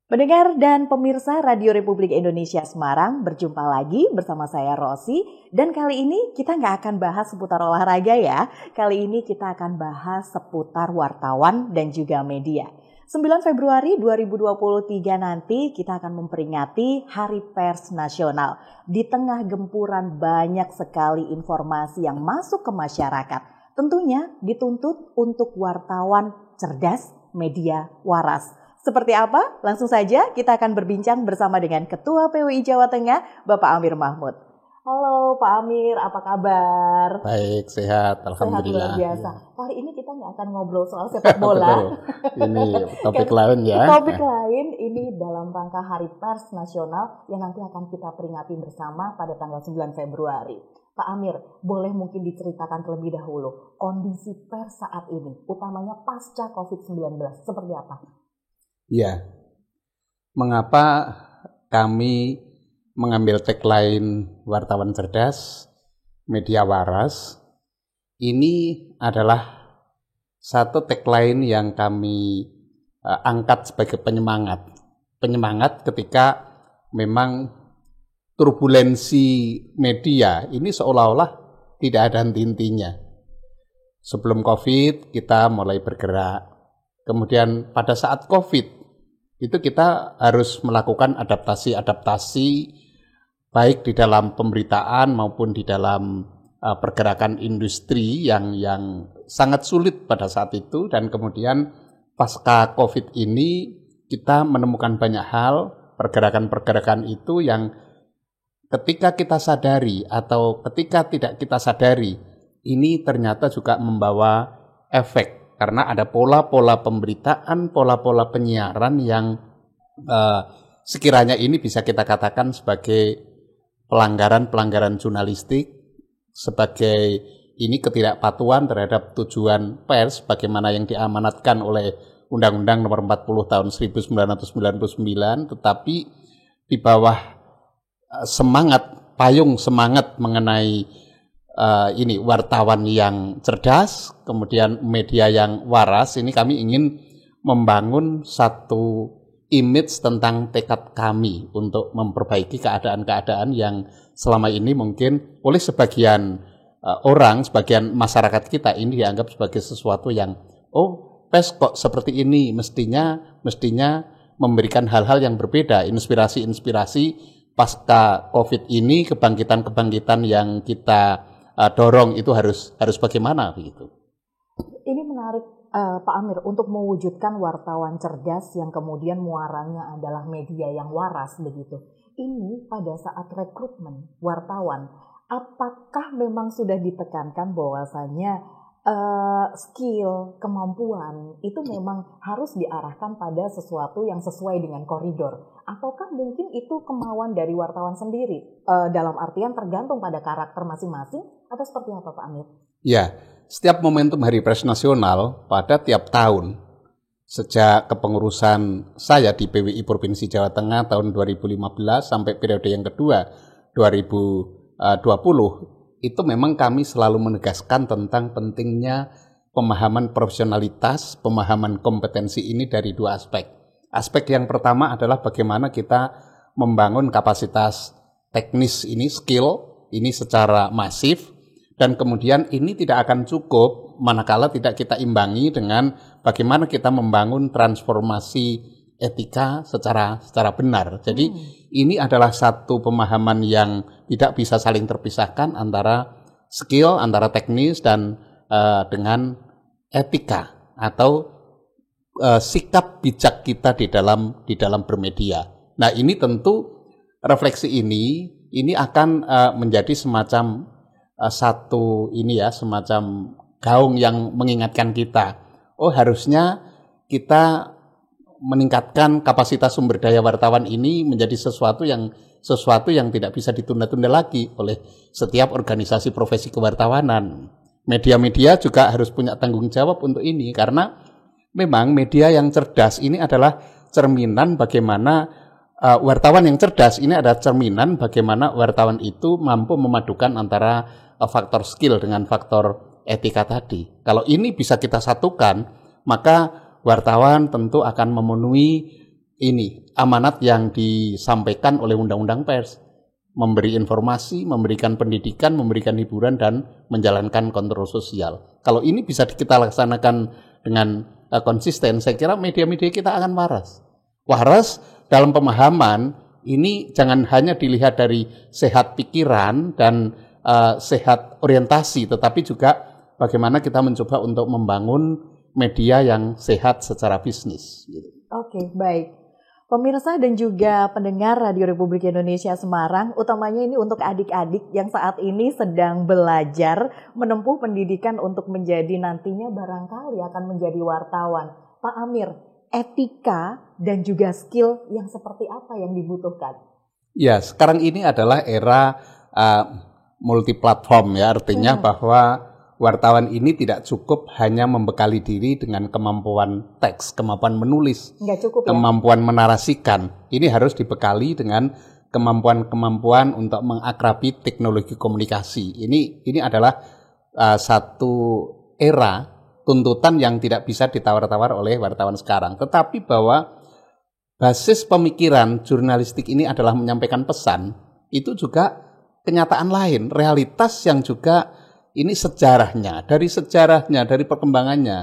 Pendengar dan pemirsa Radio Republik Indonesia Semarang, berjumpa lagi bersama saya Rosi. Dan kali ini kita nggak akan bahas seputar olahraga ya. Kali ini kita akan bahas seputar wartawan dan juga media. 9 Februari 2023 nanti kita akan memperingati Hari Pers Nasional. Di tengah gempuran banyak sekali informasi yang masuk ke masyarakat. Tentunya dituntut untuk wartawan cerdas, media waras. Seperti apa? Langsung saja kita akan berbincang bersama dengan Ketua PWI Jawa Tengah, Bapak Amir Mahmud. Halo Pak Amir, apa kabar? Baik, sehat, alhamdulillah. Sehat luar biasa. Kali ini kita nggak akan ngobrol soal sepak bola. Ini topik lain ya. Topik lain ini dalam rangka Hari Pers Nasional yang nanti akan kita peringati bersama pada tanggal 9 Februari. Pak Amir, boleh mungkin diceritakan terlebih dahulu kondisi pers saat ini, utamanya pasca COVID-19, seperti apa? Ya, mengapa kami mengambil tagline wartawan cerdas, media waras? Ini adalah satu tagline yang kami angkat sebagai penyemangat. Penyemangat ketika memang turbulensi media ini seolah-olah tidak ada henti-hentinya. Sebelum COVID kita mulai bergerak. Kemudian pada saat COVID itu kita harus melakukan adaptasi baik di dalam pemberitaan maupun di dalam pergerakan industri yang sangat sulit pada saat itu. Dan kemudian pasca COVID ini kita menemukan banyak hal, pergerakan-pergerakan itu yang ketika kita sadari atau ketika tidak kita sadari, ini ternyata juga membawa efek. Karena ada pola-pola pemberitaan, pola-pola penyiaran yang sekiranya ini bisa kita katakan sebagai pelanggaran-pelanggaran jurnalistik, sebagai ini ketidakpatuhan terhadap tujuan pers, bagaimana yang diamanatkan oleh Undang-Undang Nomor 40 Tahun 1999, tetapi di bawah payung semangat mengenai ini wartawan yang cerdas, kemudian media yang waras. Ini kami ingin membangun satu image tentang tekad kami untuk memperbaiki keadaan-keadaan yang selama ini mungkin oleh sebagian orang, sebagian masyarakat kita ini dianggap sebagai sesuatu yang pers kok seperti ini, mestinya memberikan hal-hal yang berbeda, inspirasi-inspirasi pasca COVID ini, kebangkitan-kebangkitan yang kita dorong itu harus bagaimana begitu. Ini menarik Pak Amir untuk mewujudkan wartawan cerdas yang kemudian muaranya adalah media yang waras begitu. Ini pada saat rekrutmen wartawan, apakah memang sudah ditekankan bahwasanya skill, kemampuan itu memang harus diarahkan pada sesuatu yang sesuai dengan koridor? Ataukah mungkin itu kemauan dari wartawan sendiri? Dalam artian tergantung pada karakter masing-masing atau seperti apa Pak Amir? Ya, setiap momentum Hari Pers Nasional pada tiap tahun, sejak kepengurusan saya di PWI Provinsi Jawa Tengah tahun 2015 sampai periode yang kedua 2020, itu memang kami selalu menegaskan tentang pentingnya pemahaman profesionalitas, pemahaman kompetensi ini dari dua aspek. Aspek yang pertama adalah bagaimana kita membangun kapasitas teknis ini, skill ini secara masif, dan kemudian ini tidak akan cukup manakala tidak kita imbangi dengan bagaimana kita membangun transformasi etika secara benar. Jadi ini adalah satu pemahaman yang tidak bisa saling terpisahkan antara skill, antara teknis dan dengan etika atau sikap bijak kita di dalam bermedia. Nah, ini tentu refleksi ini akan menjadi semacam semacam gaung yang mengingatkan kita. Harusnya kita meningkatkan kapasitas sumber daya wartawan ini menjadi sesuatu yang tidak bisa ditunda-tunda lagi oleh setiap organisasi profesi kewartawanan. Media-media juga harus punya tanggung jawab untuk ini, karena memang media yang cerdas ini adalah cerminan bagaimana wartawan yang cerdas ini adalah cerminan bagaimana wartawan itu mampu memadukan antara faktor skill dengan faktor etika tadi. Kalau ini bisa kita satukan, maka wartawan tentu akan memenuhi ini amanat yang disampaikan oleh Undang-Undang Pers. Memberi informasi, memberikan pendidikan, memberikan hiburan, dan menjalankan kontrol sosial. Kalau ini bisa kita laksanakan dengan konsisten, saya kira media-media kita akan waras. Waras dalam pemahaman, ini jangan hanya dilihat dari sehat pikiran dan sehat orientasi, tetapi juga bagaimana kita mencoba untuk membangun media yang sehat secara bisnis. Oke, baik. Pemirsa dan juga pendengar Radio Republik Indonesia Semarang, utamanya ini untuk adik-adik yang saat ini sedang belajar menempuh pendidikan untuk menjadi nantinya barangkali akan menjadi wartawan. Pak Amir, etika dan juga skill yang seperti apa yang dibutuhkan? Ya, sekarang ini adalah era multiplatform ya, artinya bahwa wartawan ini tidak cukup hanya membekali diri dengan kemampuan teks, kemampuan menulis, Nggak cukup, ya? kemampuan menarasikan. Ini harus dibekali dengan kemampuan-kemampuan untuk mengakrabi teknologi komunikasi. Ini adalah satu era tuntutan yang tidak bisa ditawar-tawar oleh wartawan sekarang. Tetapi bahwa basis pemikiran jurnalistik ini adalah menyampaikan pesan, itu juga kenyataan lain, realitas yang juga ini sejarahnya, dari perkembangannya.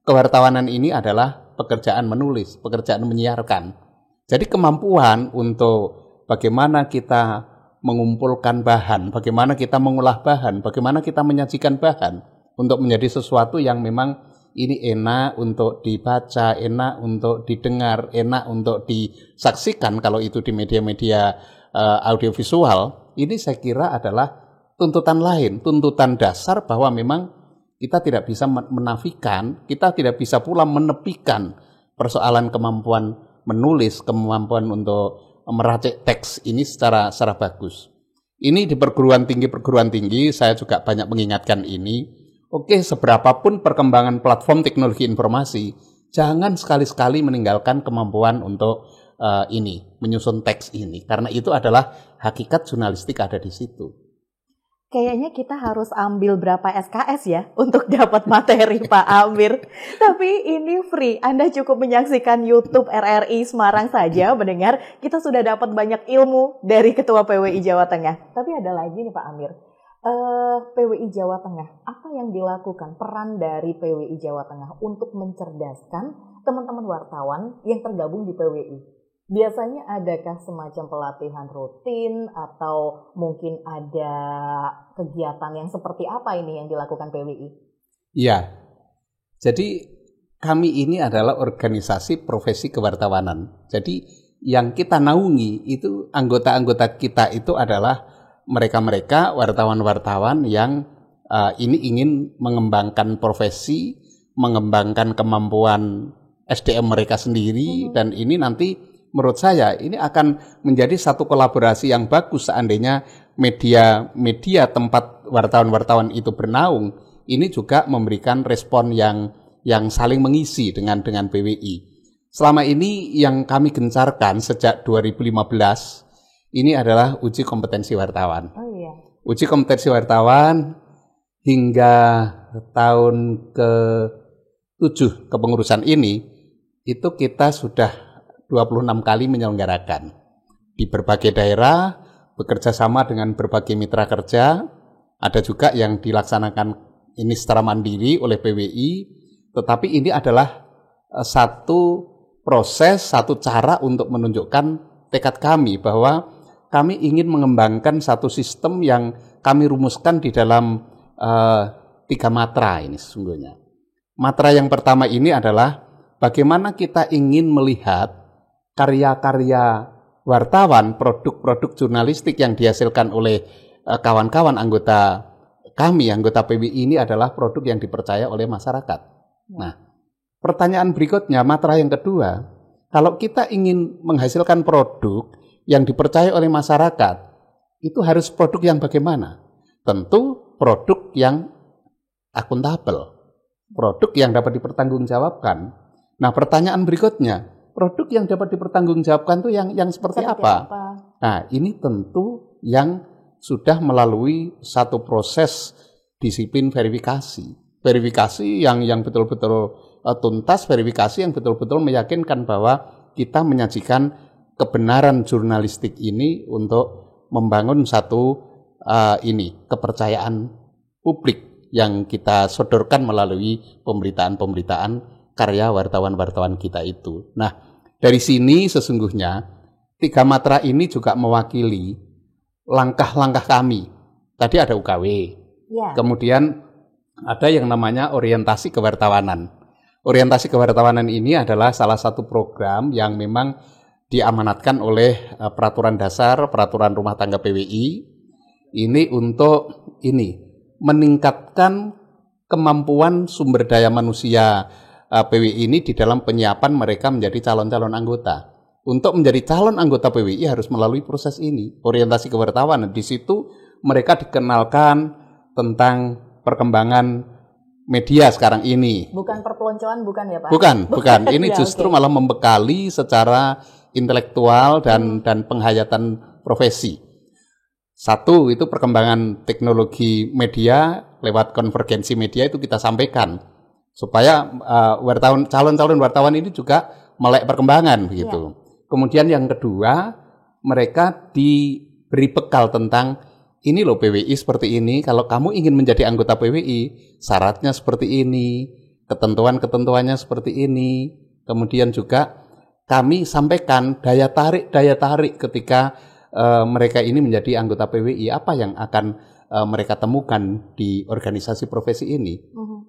Kewartawanan ini adalah pekerjaan menulis, pekerjaan menyiarkan. Jadi kemampuan untuk bagaimana kita mengumpulkan bahan, bagaimana kita mengolah bahan, bagaimana kita menyajikan bahan untuk menjadi sesuatu yang memang ini enak untuk dibaca, enak untuk didengar, enak untuk disaksikan kalau itu di media-media audiovisual. Ini saya kira adalah tuntutan lain, tuntutan dasar bahwa memang kita tidak bisa menafikan, kita tidak bisa pula menepikan persoalan kemampuan menulis, kemampuan untuk meracik teks ini secara bagus. Ini di perguruan tinggi, saya juga banyak mengingatkan ini. Oke, seberapapun perkembangan platform teknologi informasi, jangan sekali-sekali meninggalkan kemampuan untuk menyusun teks ini, karena itu adalah hakikat jurnalistik ada di situ. Kayaknya kita harus ambil berapa SKS ya untuk dapat materi Pak Amir. Tapi ini free, Anda cukup menyaksikan YouTube RRI Semarang saja mendengar kita sudah dapat banyak ilmu dari Ketua PWI Jawa Tengah. Tapi ada lagi nih Pak Amir, PWI Jawa Tengah, apa yang dilakukan peran dari PWI Jawa Tengah untuk mencerdaskan teman-teman wartawan yang tergabung di PWI? Biasanya adakah semacam pelatihan rutin atau mungkin ada kegiatan yang seperti apa ini yang dilakukan PWI? Iya, jadi kami ini adalah organisasi profesi kewartawanan. Jadi yang kita naungi itu anggota-anggota kita itu adalah mereka-mereka wartawan-wartawan yang ini ingin mengembangkan profesi, mengembangkan kemampuan SDM mereka sendiri, dan ini nanti menurut saya ini akan menjadi satu kolaborasi yang bagus seandainya media tempat wartawan-wartawan itu bernaung ini juga memberikan respon yang saling mengisi dengan PWI. Selama ini yang kami gencarkan sejak 2015 ini adalah uji kompetensi wartawan. Oh iya. Uji kompetensi wartawan hingga tahun ke-7 kepengurusan ini itu kita sudah 26 kali menyelenggarakan di berbagai daerah, bekerja sama dengan berbagai mitra kerja. Ada juga yang dilaksanakan ini secara mandiri oleh PWI, tetapi ini adalah satu proses, satu cara untuk menunjukkan tekad kami bahwa kami ingin mengembangkan satu sistem yang kami rumuskan di dalam 3 matra ini sesungguhnya. Matra yang pertama ini adalah bagaimana kita ingin melihat karya-karya wartawan, produk-produk jurnalistik yang dihasilkan oleh kawan-kawan anggota kami, anggota PWI ini adalah produk yang dipercaya oleh masyarakat. Nah, pertanyaan berikutnya, matra yang kedua, kalau kita ingin menghasilkan produk yang dipercaya oleh masyarakat, itu harus produk yang bagaimana? Tentu produk yang akuntabel, produk yang dapat dipertanggungjawabkan. Nah, pertanyaan berikutnya, produk yang dapat dipertanggungjawabkan itu yang seperti apa? Nah, ini tentu yang sudah melalui satu proses disiplin verifikasi. Verifikasi yang betul-betul tuntas, verifikasi yang betul-betul meyakinkan bahwa kita menyajikan kebenaran jurnalistik ini untuk membangun satu kepercayaan publik yang kita sodorkan melalui pemberitaan-pemberitaan karya wartawan-wartawan kita itu. Nah, dari sini sesungguhnya 3 matra ini juga mewakili langkah-langkah kami. Tadi ada UKW, kemudian ada yang namanya orientasi kewartawanan. Orientasi kewartawanan ini adalah salah satu program yang memang diamanatkan oleh peraturan dasar, peraturan rumah tangga PWI. Ini untuk meningkatkan kemampuan sumber daya manusia PWI ini di dalam penyiapan mereka menjadi calon-calon anggota. Untuk menjadi calon anggota PWI harus melalui proses ini, orientasi kewartawanan. Di situ mereka dikenalkan tentang perkembangan media sekarang ini. Bukan perpeloncoan, bukan ya Pak? Bukan. Ini justru malah membekali secara intelektual dan penghayatan profesi. Satu, itu perkembangan teknologi media lewat konvergensi media itu kita sampaikan. Supaya calon-calon wartawan ini juga melek perkembangan begitu. Kemudian yang kedua, mereka diberi bekal tentang ini loh PWI seperti ini, kalau kamu ingin menjadi anggota PWI, syaratnya seperti ini, ketentuan-ketentuannya seperti ini. Kemudian juga kami sampaikan daya tarik ketika mereka ini menjadi anggota PWI, apa yang akan mereka temukan di organisasi profesi ini.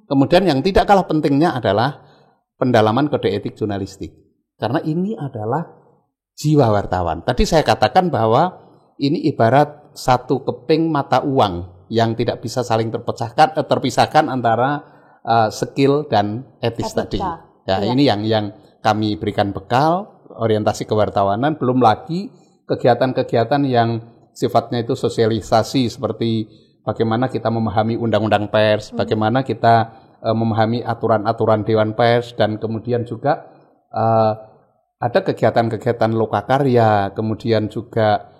Kemudian yang tidak kalah pentingnya adalah pendalaman kode etik jurnalistik. Karena ini adalah jiwa wartawan. Tadi saya katakan bahwa ini ibarat satu keping mata uang yang tidak bisa saling terpisahkan antara skill dan etis tadi. Ya, ini yang kami berikan bekal orientasi kewartawanan, belum lagi kegiatan-kegiatan yang sifatnya itu sosialisasi seperti bagaimana kita memahami undang-undang pers, bagaimana kita memahami aturan-aturan Dewan Pers, dan kemudian juga ada kegiatan-kegiatan lokakarya, kemudian juga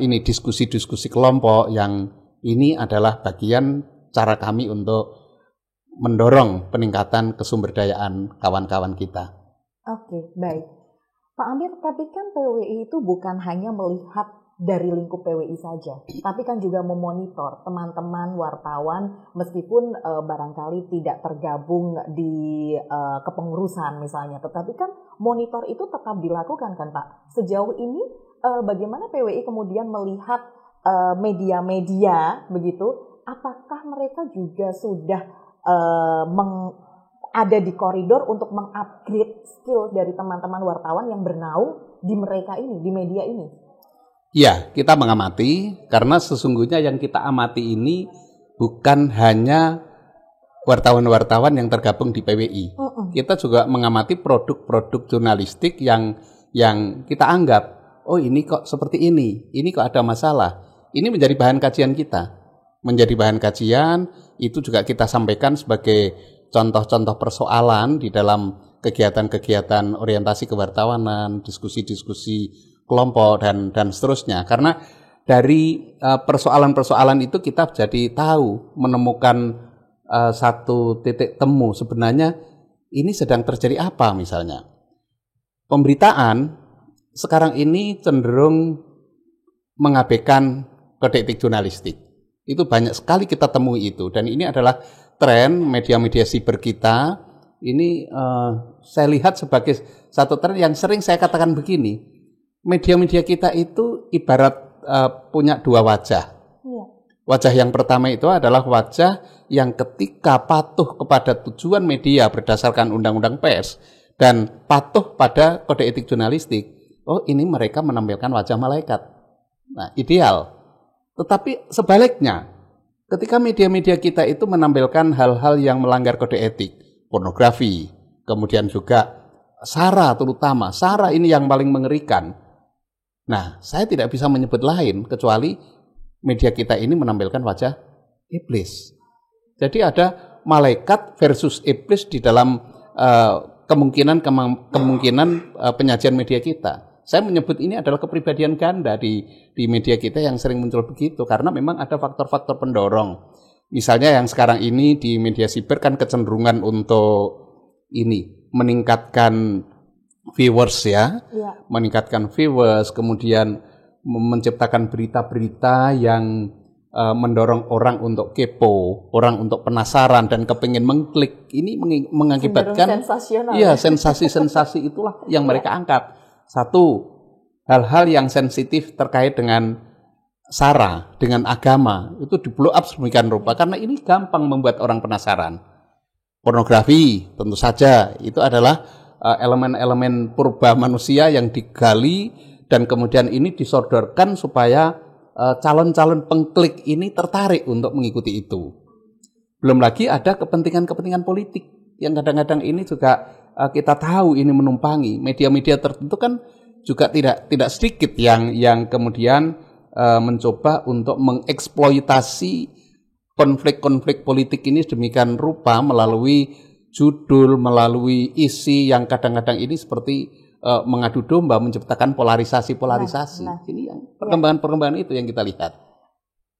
ini diskusi-diskusi kelompok yang ini adalah bagian cara kami untuk mendorong peningkatan kesumberdayaan kawan-kawan kita. Oke, baik. Pak Amir, tapi kan PWI itu bukan hanya melihat dari lingkup PWI saja, tapi kan juga memonitor teman-teman wartawan meskipun barangkali tidak tergabung di kepengurusan misalnya, tetapi kan monitor itu tetap dilakukan kan Pak. Sejauh ini bagaimana PWI kemudian melihat media-media begitu, apakah mereka juga sudah ada di koridor untuk mengupgrade skill dari teman-teman wartawan yang bernaung di mereka ini, di media ini? Ya, kita mengamati karena sesungguhnya yang kita amati ini bukan hanya wartawan-wartawan yang tergabung di PWI. Kita juga mengamati produk-produk jurnalistik yang kita anggap, oh ini kok seperti ini kok ada masalah. Ini menjadi bahan kajian kita. Menjadi bahan kajian, itu juga kita sampaikan sebagai contoh-contoh persoalan di dalam kegiatan-kegiatan orientasi kewartawanan, diskusi-diskusi kelompok dan seterusnya. Karena dari persoalan-persoalan itu kita jadi tahu, menemukan satu titik temu sebenarnya ini sedang terjadi apa misalnya. Pemberitaan sekarang ini cenderung mengabaikan kode etik jurnalistik. Itu banyak sekali kita temui itu, dan ini adalah tren media-media siber kita. Ini saya lihat sebagai satu tren yang sering saya katakan begini. Media-media kita itu ibarat punya dua wajah. Wajah yang pertama itu adalah wajah yang ketika patuh kepada tujuan media berdasarkan undang-undang pers dan patuh pada kode etik jurnalistik. Oh, ini mereka menampilkan wajah malaikat. Nah, ideal. Tetapi sebaliknya, ketika media-media kita itu menampilkan hal-hal yang melanggar kode etik, pornografi, kemudian juga SARA terutama, SARA ini yang paling mengerikan. Nah, saya tidak bisa menyebut lain kecuali media kita ini menampilkan wajah iblis. Jadi ada malaikat versus iblis di dalam kemungkinan penyajian media kita. Saya menyebut ini adalah kepribadian ganda di media kita yang sering muncul begitu, karena memang ada faktor-faktor pendorong. Misalnya yang sekarang ini di media siber kan kecenderungan untuk ini meningkatkan viewers ya, meningkatkan viewers, kemudian menciptakan berita-berita yang mendorong orang untuk kepo, orang untuk penasaran dan kepingin mengklik. Ini mengakibatkan sensasi-sensasi itulah yang mereka angkat. Satu, hal-hal yang sensitif terkait dengan sara, dengan agama, itu di blow up sedemikian rupa karena ini gampang membuat orang penasaran. Pornografi tentu saja itu adalah elemen-elemen purba manusia yang digali dan kemudian ini disodorkan supaya calon-calon pengklik ini tertarik untuk mengikuti itu. Belum lagi ada kepentingan-kepentingan politik yang kadang-kadang ini juga kita tahu ini menumpangi media-media tertentu kan juga tidak sedikit yang kemudian mencoba untuk mengeksploitasi konflik-konflik politik ini sedemikian rupa melalui judul, melalui isi yang kadang-kadang ini seperti mengadu domba, menciptakan polarisasi. Ini yang perkembangan itu yang kita lihat.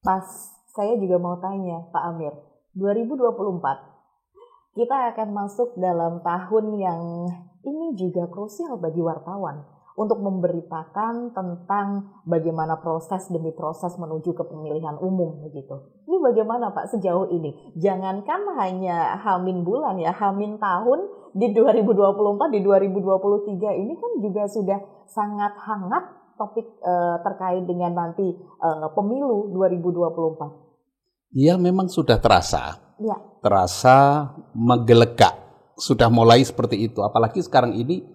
Pas saya juga mau tanya Pak Amir, 2024 kita akan masuk dalam tahun yang ini juga krusial bagi wartawan untuk memberitakan tentang bagaimana proses demi proses menuju ke pemilihan umum begitu. Ini bagaimana Pak sejauh ini? Jangankan hanya Hamin bulan ya, Hamin tahun di 2024, di 2023 ini kan juga sudah sangat hangat topik terkait dengan nanti pemilu 2024. Iya memang sudah terasa. Ya. Terasa menggelegak. Sudah mulai seperti itu. Apalagi sekarang ini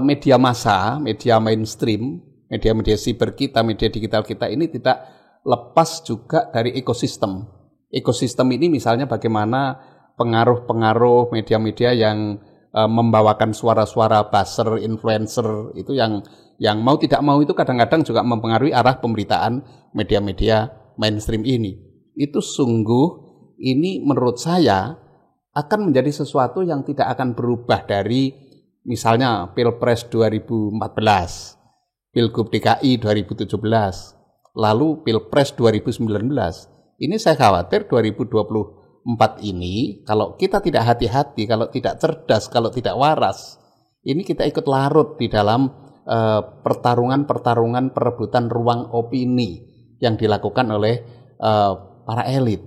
media massa, media mainstream, media-media siber kita, media digital kita ini tidak lepas juga dari ekosistem. Ekosistem ini misalnya bagaimana pengaruh-pengaruh media-media yang membawakan suara-suara buzzer, influencer itu yang mau tidak mau itu kadang-kadang juga mempengaruhi arah pemberitaan media-media mainstream ini. Itu sungguh ini menurut saya akan menjadi sesuatu yang tidak akan berubah dari misalnya Pilpres 2014, Pilgub DKI 2017, lalu Pilpres 2019. Ini saya khawatir 2024 ini kalau kita tidak hati-hati, kalau tidak cerdas, kalau tidak waras, ini kita ikut larut di dalam pertarungan perebutan ruang opini yang dilakukan oleh para elit.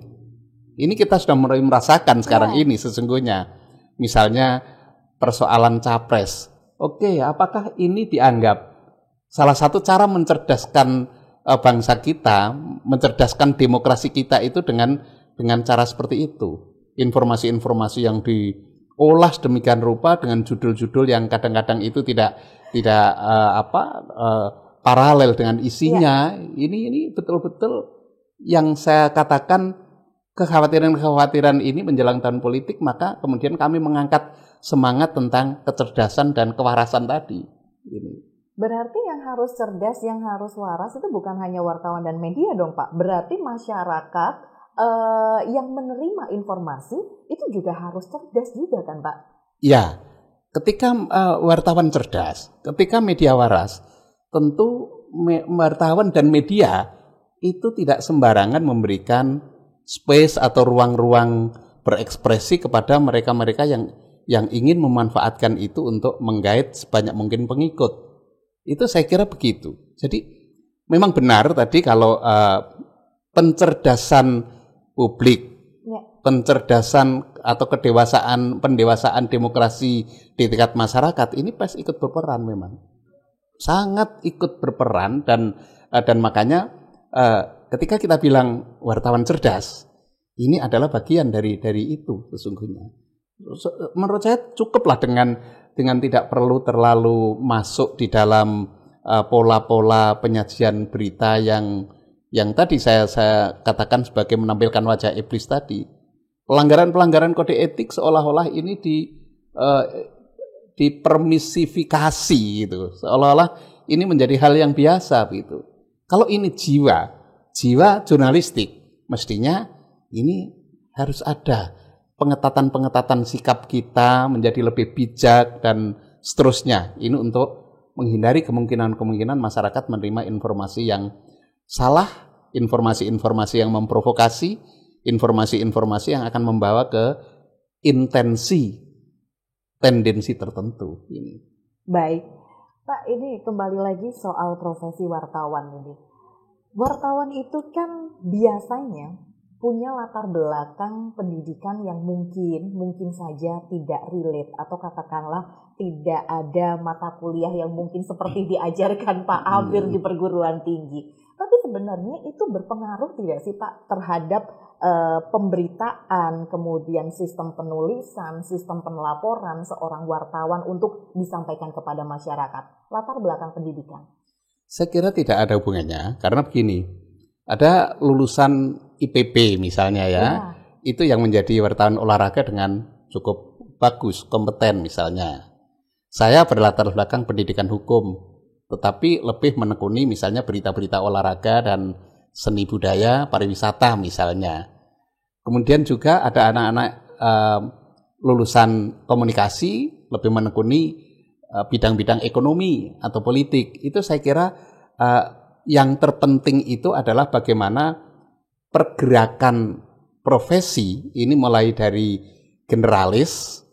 Ini kita sudah mulai merasakan sekarang ini sesungguhnya. Misalnya persoalan capres. Oke, apakah ini dianggap salah satu cara mencerdaskan bangsa kita, mencerdaskan demokrasi kita itu dengan cara seperti itu? Informasi-informasi yang diolah sedemikian rupa dengan judul-judul yang kadang-kadang itu tidak paralel dengan isinya. Ini betul-betul yang saya katakan kekhawatiran-kekhawatiran ini menjelang tahun politik, maka kemudian kami mengangkat semangat tentang kecerdasan dan kewarasan tadi. Ini. Berarti yang harus cerdas, yang harus waras itu bukan hanya wartawan dan media dong Pak. Berarti masyarakat yang menerima informasi itu juga harus cerdas juga kan Pak? Ya, ketika wartawan cerdas, ketika media waras, tentu wartawan dan media itu tidak sembarangan memberikan space atau ruang-ruang berekspresi kepada mereka-mereka yang ingin memanfaatkan itu untuk menggait sebanyak mungkin pengikut. Itu saya kira begitu. Jadi memang benar tadi kalau pencerdasan publik, pencerdasan atau pendewasaan demokrasi di tingkat masyarakat ini pasti ikut berperan memang. Sangat ikut berperan dan makanya ketika kita bilang wartawan cerdas, ini adalah bagian dari itu sesungguhnya. Menurut saya cukuplah dengan tidak perlu terlalu masuk di dalam pola-pola penyajian berita yang tadi saya katakan sebagai menampilkan wajah iblis tadi. Pelanggaran-pelanggaran kode etik seolah-olah ini dipermisifikasi gitu. Seolah-olah ini menjadi hal yang biasa gitu. Kalau ini jiwa jurnalistik, mestinya ini harus ada pengetatan sikap kita menjadi lebih bijak dan seterusnya. Ini untuk menghindari kemungkinan masyarakat menerima informasi yang salah, informasi-informasi yang memprovokasi, informasi-informasi yang akan membawa ke tendensi tertentu ini. Baik, Pak, ini kembali lagi soal profesi wartawan ini. Wartawan itu kan biasanya punya latar belakang pendidikan yang mungkin saja tidak relate, atau katakanlah tidak ada mata kuliah yang mungkin seperti diajarkan Pak Amir di perguruan tinggi. Tapi sebenarnya itu berpengaruh tidak sih Pak terhadap pemberitaan, kemudian sistem penulisan, sistem penelaporan seorang wartawan untuk disampaikan kepada masyarakat, latar belakang pendidikan? Saya kira tidak ada hubungannya, karena begini, ada lulusan IPB misalnya ya, itu yang menjadi wartawan olahraga dengan cukup bagus, kompeten misalnya. Saya berlatar belakang pendidikan hukum, tetapi lebih menekuni misalnya berita-berita olahraga dan seni budaya, pariwisata misalnya. Kemudian juga ada anak-anak lulusan komunikasi, lebih menekuni bidang-bidang ekonomi atau politik. Itu saya kira yang terpenting itu adalah bagaimana pergerakan profesi ini mulai dari generalis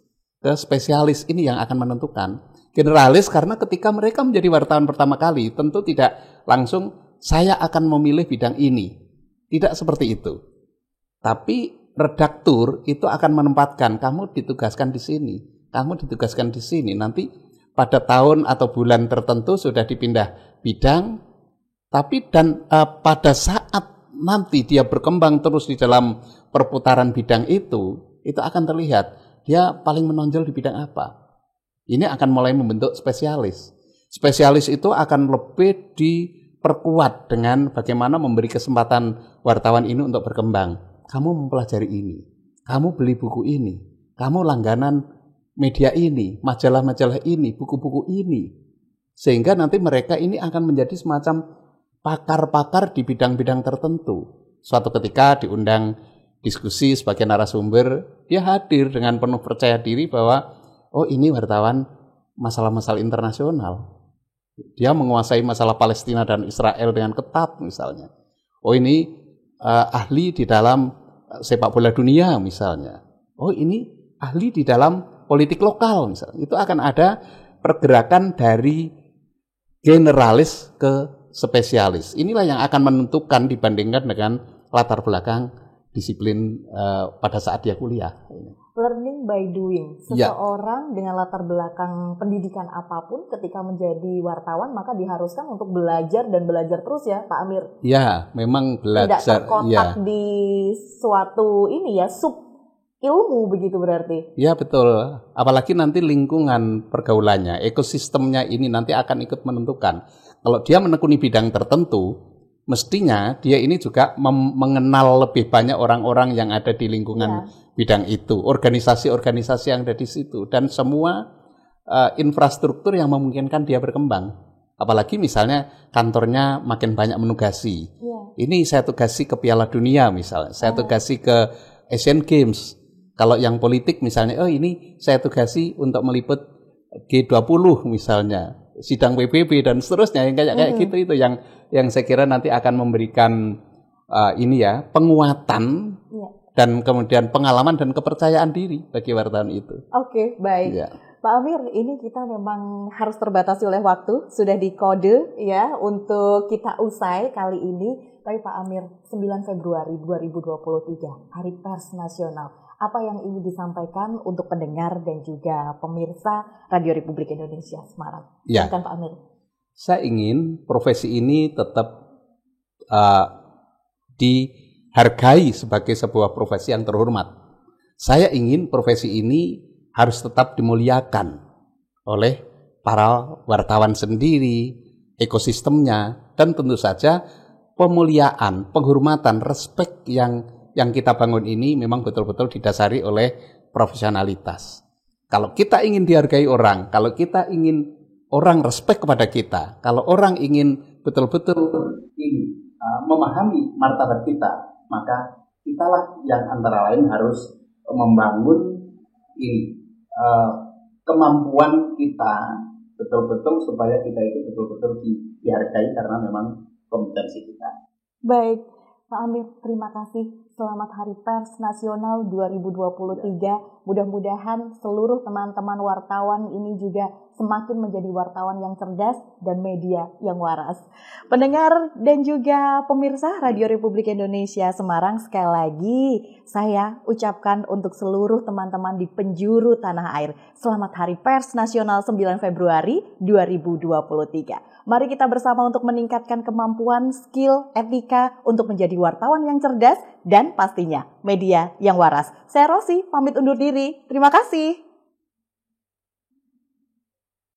ke spesialis ini yang akan menentukan. Generalis karena ketika mereka menjadi wartawan pertama kali tentu tidak langsung saya akan memilih bidang ini. Tidak seperti itu. Tapi redaktur itu akan menempatkan kamu ditugaskan di sini, kamu ditugaskan di sini. Nanti pada tahun atau bulan tertentu sudah dipindah bidang, tapi pada saat nanti dia berkembang terus di dalam perputaran bidang itu akan terlihat dia paling menonjol di bidang apa. Ini akan mulai membentuk spesialis. Spesialis itu akan lebih diperkuat dengan bagaimana memberi kesempatan wartawan ini untuk berkembang. Kamu mempelajari ini, kamu beli buku ini, kamu langganan media ini, majalah-majalah ini, buku-buku ini. Sehingga nanti mereka ini akan menjadi semacam pakar-pakar di bidang-bidang tertentu. Suatu ketika diundang diskusi sebagai narasumber, dia hadir dengan penuh percaya diri bahwa oh ini wartawan masalah-masalah internasional. Dia menguasai masalah Palestina dan Israel dengan ketat misalnya. Oh ini ahli di dalam sepak bola dunia misalnya. Oh ini ahli di dalam politik lokal misalnya. Itu akan ada pergerakan dari generalis ke spesialis. Inilah yang akan menentukan dibandingkan dengan latar belakang disiplin pada saat dia kuliah. Learning by doing. Seseorang dengan latar belakang pendidikan apapun ketika menjadi wartawan maka diharuskan untuk belajar dan belajar terus ya Pak Amir. Ya, memang belajar. Tidak terkotak di suatu sub ilmu begitu berarti. Ya betul, apalagi nanti lingkungan pergaulannya, ekosistemnya ini nanti akan ikut menentukan. Kalau dia menekuni bidang tertentu, mestinya dia ini juga mengenal lebih banyak orang-orang yang ada di lingkungan bidang itu, organisasi-organisasi yang ada di situ, dan semua infrastruktur yang memungkinkan dia berkembang. Apalagi misalnya kantornya makin banyak menugasi. Ini saya tugasi ke Piala Dunia misalnya, saya tugasi ke Asian Games. Kalau yang politik misalnya, oh ini saya tugasi untuk meliput G20 misalnya, sidang PBB dan seterusnya, yang kayak gitu itu yang saya kira nanti akan memberikan penguatan dan kemudian pengalaman dan kepercayaan diri bagi wartawan itu. Oke, baik. Ya. Pak Amir, ini kita memang harus terbatasi oleh waktu, sudah dikode ya untuk kita usai kali ini. Tapi Pak Amir, 9 Februari 2023, Hari Pers Nasional. Apa yang ingin disampaikan untuk pendengar dan juga pemirsa Radio Republik Indonesia Semarang? Ya. Silakan Pak Amir. Saya ingin profesi ini tetap dihargai sebagai sebuah profesi yang terhormat. Saya ingin profesi ini harus tetap dimuliakan oleh para wartawan sendiri, ekosistemnya, dan tentu saja pemuliaan, penghormatan, respek yang kita bangun ini memang betul-betul didasari oleh profesionalitas. Kalau kita ingin dihargai orang, kalau kita ingin orang respek kepada kita, kalau orang ingin betul-betul memahami martabat kita, maka kitalah yang antara lain harus membangun kemampuan kita betul-betul supaya kita itu betul-betul dihargai karena memang kompetensi kita. Baik, Pak Amir, terima kasih. Selamat Hari Pers Nasional 2023. Mudah-mudahan seluruh teman-teman wartawan ini juga semakin menjadi wartawan yang cerdas dan media yang waras. Pendengar dan juga pemirsa Radio Republik Indonesia Semarang, sekali lagi saya ucapkan untuk seluruh teman-teman di penjuru tanah air, selamat Hari Pers Nasional 9 Februari 2023. Mari kita bersama untuk meningkatkan kemampuan, skill, etika untuk menjadi wartawan yang cerdas dan pastinya media yang waras. Saya Rosi, pamit undur diri. Terima kasih.